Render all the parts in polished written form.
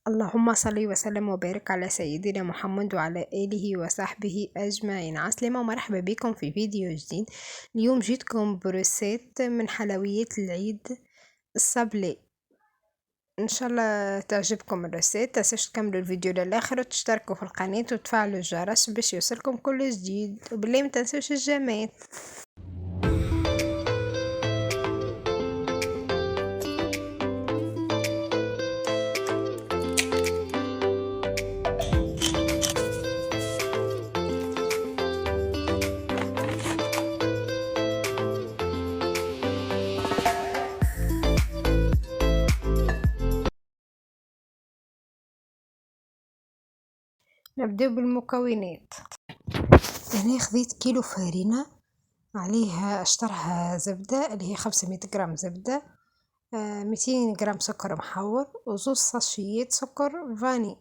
اللهم صل وسلم وبارك على سيدنا محمد وعلى آله وصحبه أجمعين. عسلامة ومرحبا بكم في فيديو جديد. اليوم جيتكم بروسيت من حلويات العيد الصبلي. ان شاء الله تعجبكم الروسيت. تنسوش تكملوا الفيديو للاخر وتشتركوا في القناة وتفعلوا الجرس باش يوصلكم كل جديد، وبالله ما تنسوش الجمال. نبدأ بالمكونات. هنا خذيت كيلو فرينة، عليها اشترها زبدة اللي هي 500 جرام زبدة، 200 جرام سكر محور، وزوز ساشيات سكر فاني.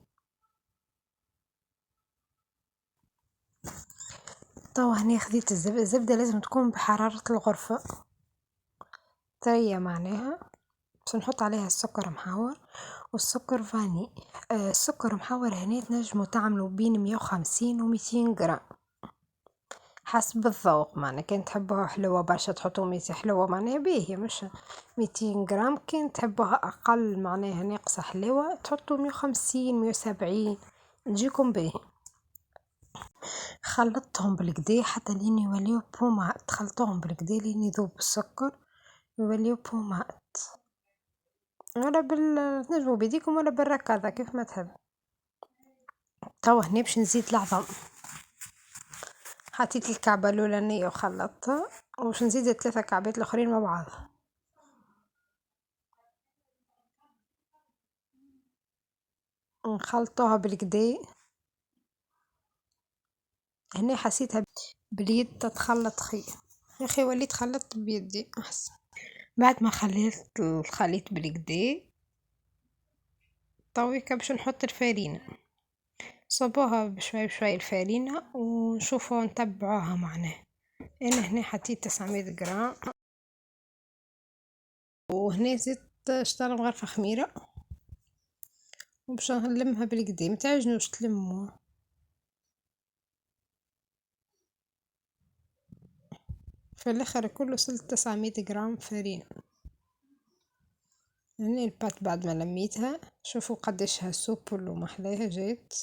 طبعا هنا خذيت الزبدة لازم تكون بحرارة الغرفة طرية معناها، بس نحط عليها السكر محور والسكر فاني. السكر محور هنا تنجموا تعملوا بين 150 و200 جرام حسب الذوق، معناها كان تحبوها حلوة برشا تحطوا 200 حلوة معناها باهية، مش 200 جرام. كان تحبوها أقل معناها ناقصة حلوة تحطوا 150 170 نجيكم باهي. خلطتهم بالكدا حتى لين يوليو بومات، خلطتهم بالكدا لين يذوب السكر يوليو بومات، ولا تنجموا بيديكم ولا بالركاضة كيف ما تحب. توا هنا باش نزيد العظم، حطيت الكعبة الأولانية وخلطتها، وباش نزيد 3 كعبات الآخرين مع بعض. نخلطوها بالكدا. هنا حسيتها باليد تتخلط خير، يا اخي وليت خلطت بيدي احسن. بعد ما خليت الخليط بالكدا طويكا باش نحط الفارينة، صبوها بشوي بشوي الفارينة ونشوفوا نتبعوها معناه. انا هنا حطيت 900 جرام، وهنا زدت اشترى غرفة خميرة وباش نلمها بالكدا، متعجنوش تلموا. في الاخر كله وصلت 900 جرام فارينة. هنا البات بعد ما لميتها شوفوا قديش هالسوبل ومحلاها جات.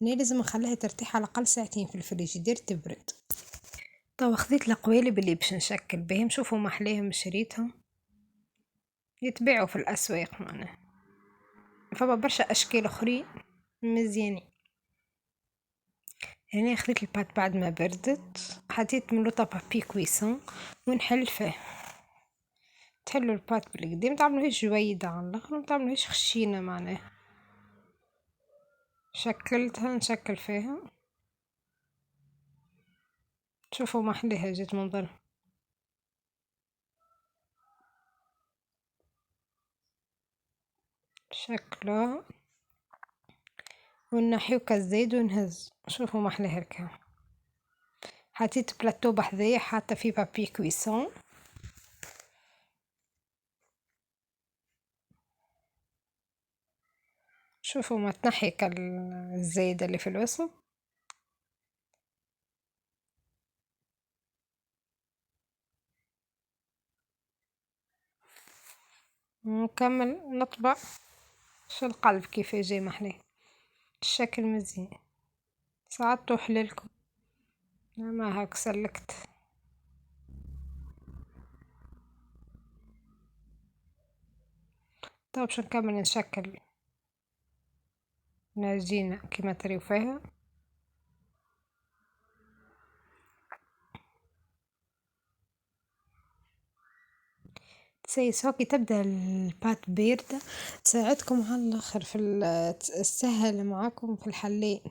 هنا لازم نخليها ترتاح على الاقل ساعتين في الفريجيدير تبرد. طب خذيت القوالب اللي باش نشكل بهم، شوفوا محلاهم شريتهم يتباعوا في الاسواق معناها، فما برشا اشكال اخرين مزيانين. هنا خذيت البات بعد ما بردت حطيت من لوطا بابي كويسون ونحل فيه. تحلوا البات بالقدام متعملوهاش جويدة على الاخر، متعملوهاش خشينة معناها. شكلتها نشكل فيها، شوفوا محلاها جات منظر شكلها، ونحيو كالزيد ونهز. شوفوا محلاها هكا. حطيت بلاتو بحذايا حاطه فيه بابي كويسون، شوفوا ما تنحي الزايدة اللي في الوسط. نكمل نطبع شو القلب كيف جاي محلاه، الشكل مزيان. ساعدتو حلالكم ما هاك سلكت. طب باش نكمل نشكل العجينة كيما تريو فيها. تسيسوا كي تبدا البات باردة تساعدكم على الاخر في السهل معاكم في الحلين،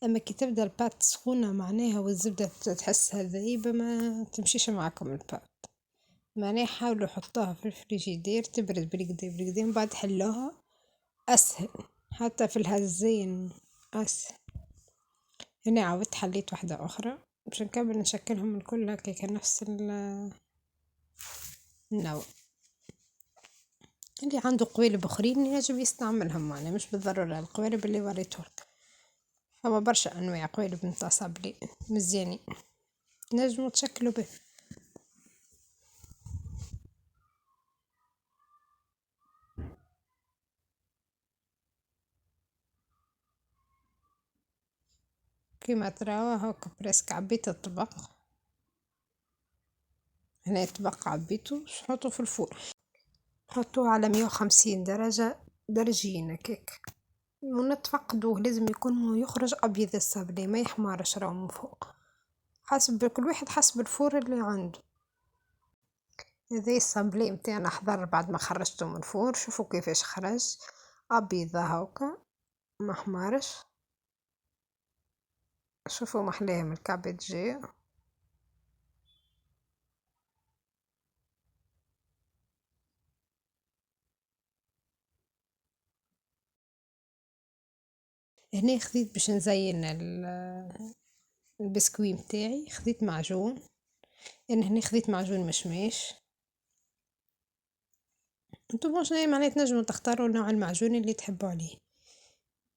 اما كي تبدا البات سخونة معناها والزبدة تحسها ذايبة ما تمشيش معاكم البات. معناها حاولوا حطوها في الفريجيدير تبرد بالكدا بالكدا، من بعد حلوها اسهل حتى في الهزين اسهل. هنا عاودت حليت واحدة اخرى باش نكمل نشكلهم من كل هكاك نفس النوع. اللي عنده قوالب اخرين ينجم يستعملهم، معناها مش بالضرورة القوالب اللي وريتهولك، فما برشا انواع قوالب نتاع صابلي مزيانين نجمو تشكلوا به. كيما تراو هاكا بريسك عبيت الطبق، هنا الطبق عبيتو باش نحطو في الفرن، نحطوه على 150 درجة درجين هكاك، ونتفقدوه لازم يكون يخرج ابيض الصابلي ما يحمرش راهو من فوق، حسب كل واحد حسب الفور اللي عنده. هذا الصابلي متاعنا حضر بعد ما خرجته من الفور، شوفوا كيفاش خرج ابيض هاكا ما حمارش، شوفوا محلاه من الكابوتجي. هنا خذيت باش نزين البسكوي متاعي، خذيت معجون، انا هنا خذيت معجون مشماش، انتو واش معناها تنجموا تختاروا نوع المعجون اللي تحبوا عليه.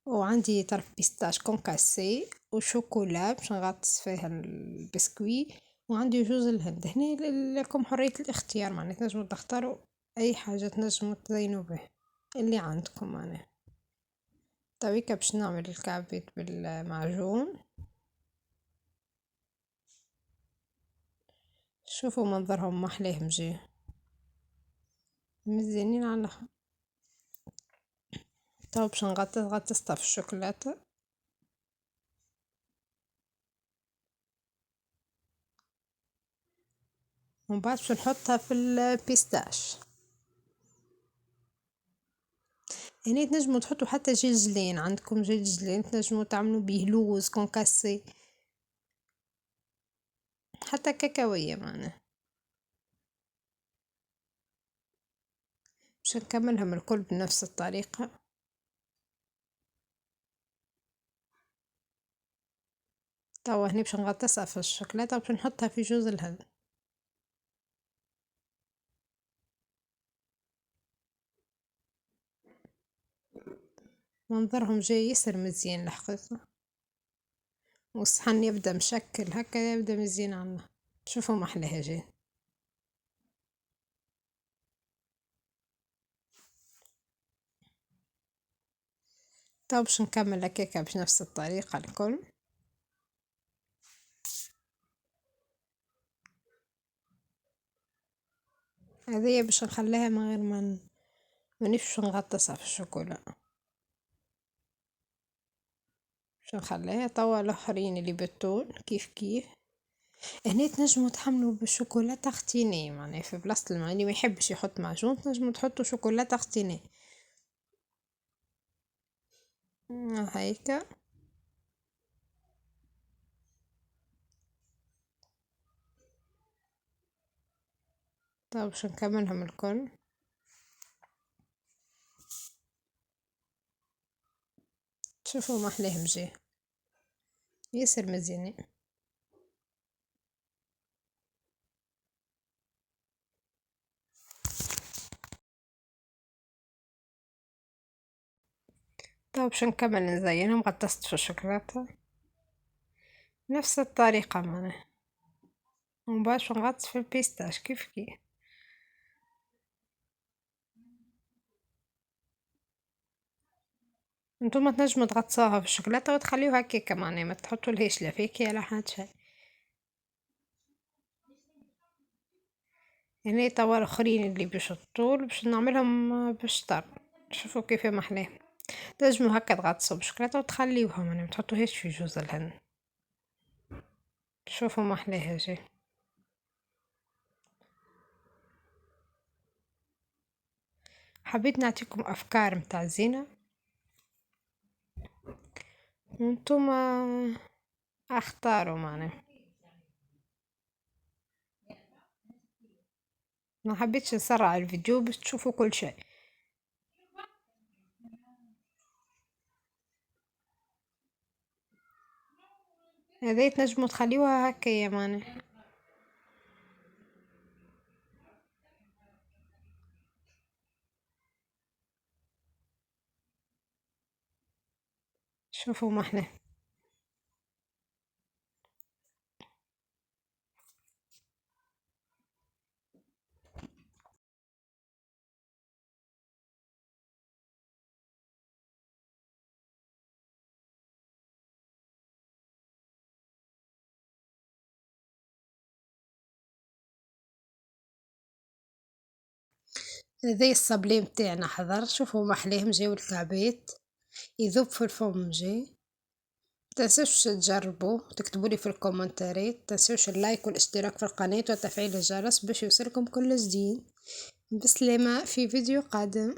وعندي طرف بيستاش كونكاسي وشوكولا باش نغطس فيها البسكوي، وعندي جوز الهند. هنا لكم حرية الاختيار، معناها تنجموا تختاروا اي حاجة تنجموا تزينوا به اللي عندكم معناها. تويكا باش نعمل الكعبات بالمعجون، شوفوا منظرهم محلاه مجي مزيانين على الاخر. تو باش غطستها في الشوكولاتة، ومن بعد باش نحطها في البيستاش. يعني تنجموا تحطوا حتى جلجلين، عندكم جلجلين تنجموا تعملوا بيه لوز كونكاسي، حتى كاكاوية معنا. باش نكملهم الكل بنفس الطريقة. توا هني باش نغطسها في الشوكولاتة وباش نحطها في جوز الهند. منظرهم جاي ياسر مزيان الحقيقة، والصحن يبدا مشكل هكا يبدا مزيان عنا، شوفوا محلاها جاي. تو باش نكمل هكاكا بنفس الطريقة الكل. هذه باش نخليها من غير ما مانيش نغطسها في الشوكولا، باش نخليها. توا الاخرين اللي بالتون كيف كيف. هنا تنجموا تحملوا بالشوكولاتة اختيني، معناها في بلاصة اللي ما يحبش يحط معجون تنجموا تحطوا شوكولاتة اختيني هيكا. طيب باش نكملهم الكل. شوفوا محلاه مجيه ياسر مزيانين. طيب باش نكمل نزينهم، غطست في الشوكولاتة نفس الطريقة معناها، ومن بعد باش نغطس في البيستاش كيف كيف. نتوما تنجموا تغطسوها في الشوكولاتة وتخليوها هكاكا، معناها ما تحطولهاش لا فاكهة لا حتى شي. يعني توا الاخرين اللي باش الطول باش نعملهم بالشطر، شوفوا كيف محلاه. تنجموا هكا تغطسوا بالشوكولاتة وتخليوها، ما تحطوهاش في جوز الهند. شوفوا محلاها جاي. حبيت نعطيكم افكار متاع زينة، وانتم اختاروا معناها. ما حبيتش نسرع الفيديو باش تشوفوا كل شيء. هذا تنجموا تخليوها هكايا معناها. شوفوا محلاه. هذي الصبلي متاعنا حضر، شوفوا محلاه مجاو الكعبات، يذوب في الفم مجي. متنسوش تجربوا وتكتبولي في الكومنتارات، متنسوش اللايك والاشتراك في القناة وتفعيل الجرس باش يوصلكم كل جديد. بسلامة في فيديو قادم.